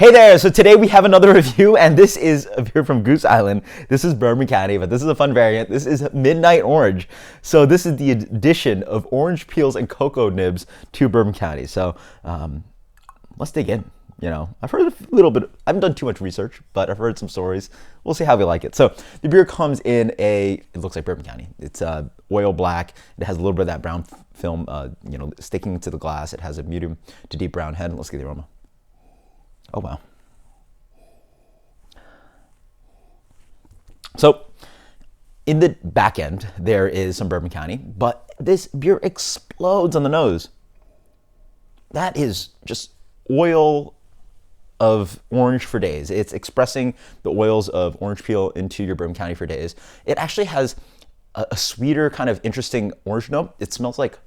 Hey there, so today we have another review, and this is a beer from Goose Island. This is Bourbon County, but this is a fun variant. This is Midnight Orange. So this is the addition of orange peels and cocoa nibs to Bourbon County. So let's dig in. I've heard a little bit, I haven't done too much research, but I've heard some stories. We'll see how we like it. So the beer comes in it looks like Bourbon County. It's oil black. It has a little bit of that brown film, sticking to the glass. It has a medium to deep brown head. Let's get the aroma. Oh, wow. So in the back end, there is some Bourbon County, but this beer explodes on the nose. That is just oil of orange for days. It's expressing the oils of orange peel into your Bourbon County for days. It actually has a sweeter, kind of interesting orange note. It smells like,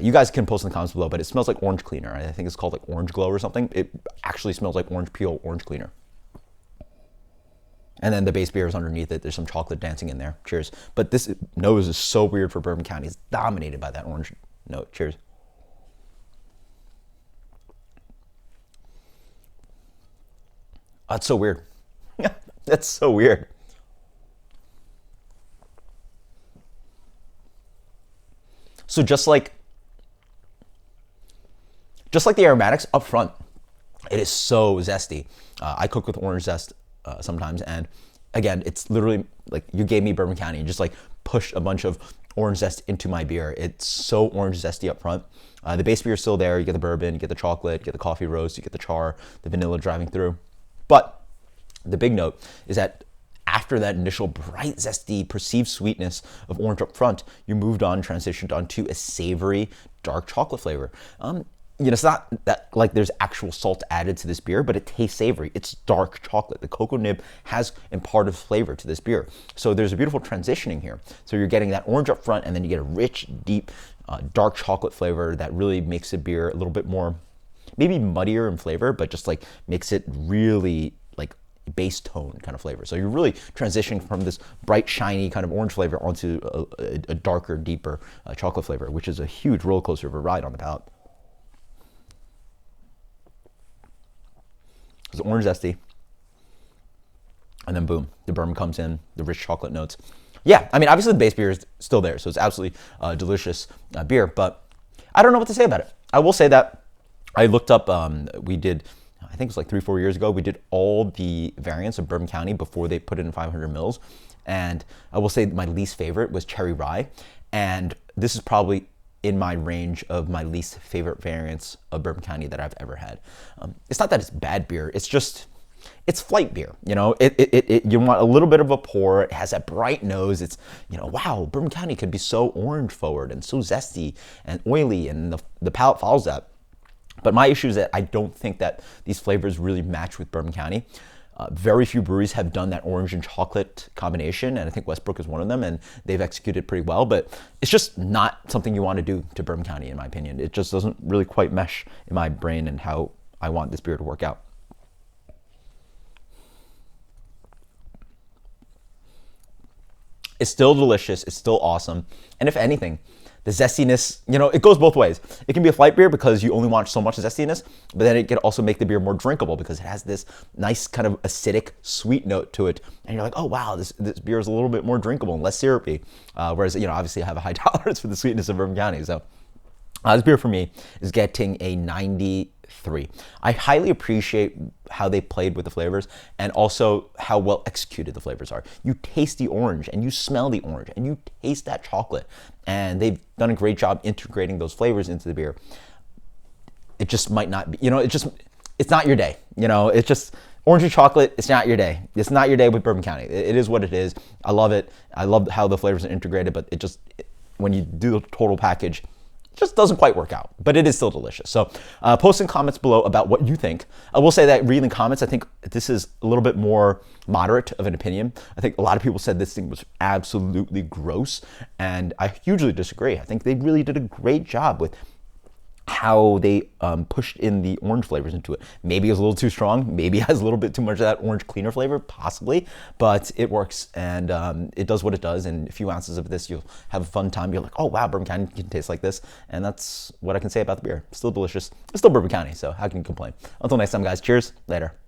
you guys can post in the comments below, but it smells like orange cleaner. I think it's called like orange glow or something. It actually smells like orange peel, orange cleaner. And then the base beer is underneath it. There's some chocolate dancing in there. Cheers. But this nose is so weird for Bourbon County. It's dominated by that orange note. Cheers. Oh, that's so weird. That's so weird. So just like the aromatics up front, it is so zesty. I cook with orange zest sometimes, and again, it's literally like you gave me Bourbon County and just like pushed a bunch of orange zest into my beer. It's so orange zesty up front. The base beer is still there. You get the bourbon, you get the chocolate, you get the coffee roast, you get the char, the vanilla driving through. But the big note is that after that initial bright, zesty, perceived sweetness of orange up front, you moved on, transitioned onto a savory, dark chocolate flavor. It's not that like there's actual salt added to this beer, but it tastes savory. It's dark chocolate. The cocoa nib has imparted flavor to this beer. So there's a beautiful transitioning here. So you're getting that orange up front, and then you get a rich, deep, dark chocolate flavor that really makes the beer a little bit more, maybe muddier in flavor, but just like makes it really like base tone kind of flavor. So you're really transitioning from this bright, shiny kind of orange flavor onto a darker, deeper chocolate flavor, which is a huge roller coaster of a ride on the palate. It's orange zesty, and then boom, the bourbon comes in, the rich chocolate notes. Yeah, I mean, obviously the base beer is still there, so it's absolutely delicious beer, but I don't know what to say about it. I will say that I looked up, we did, I think it was like 3-4 years ago, we did all the variants of Bourbon County before they put it in 500 mils, and I will say my least favorite was Cherry Rye, and this is probably in my range of my least favorite variants of Bourbon County that I've ever had. It's not that it's bad beer, it's flight beer. You want a little bit of a pour. It has that bright nose. It's, wow, Bourbon County could be so orange forward and so zesty and oily, and the palate follows that. But my issue is that I don't think that these flavors really match with Bourbon County. Very few breweries have done that orange and chocolate combination, and I think Westbrook is one of them, and they've executed pretty well, but it's just not something you want to do to Bourbon County, in my opinion. It just doesn't really quite mesh in my brain and how I want this beer to work out. It's still delicious, it's still awesome, and if anything, the zestiness, it goes both ways. It can be a flight beer because you only want so much zestiness, but then it can also make the beer more drinkable because it has this nice kind of acidic, sweet note to it. And you're like, oh, wow, this beer is a little bit more drinkable and less syrupy. Whereas, obviously I have a high tolerance for the sweetness of Bourbon County. So this beer for me is getting a 93. I highly appreciate how they played with the flavors and also how well executed the flavors are. You taste the orange and you smell the orange and you taste that chocolate, and they've done a great job integrating those flavors into the beer. It just might not be, it's not your day. It's just orange and chocolate. It's not your day. It's not your day with Bourbon County. It is what it is. I love it. I love how the flavors are integrated, but when you do the total package, just doesn't quite work out, but it is still delicious. So post in comments below about what you think. I will say that reading comments, I think this is a little bit more moderate of an opinion. I think a lot of people said this thing was absolutely gross, and I hugely disagree. I think they really did a great job with how they pushed in the orange flavors into it. Maybe it's a little too strong. Maybe it has a little bit too much of that orange cleaner flavor, possibly. But it works, and it does what it does. And a few ounces of this, you'll have a fun time. You're like, oh wow, Bourbon County can taste like this. And that's what I can say about the beer. Still delicious. It's still Bourbon County, so how can you complain? Until next time, guys. Cheers. Later.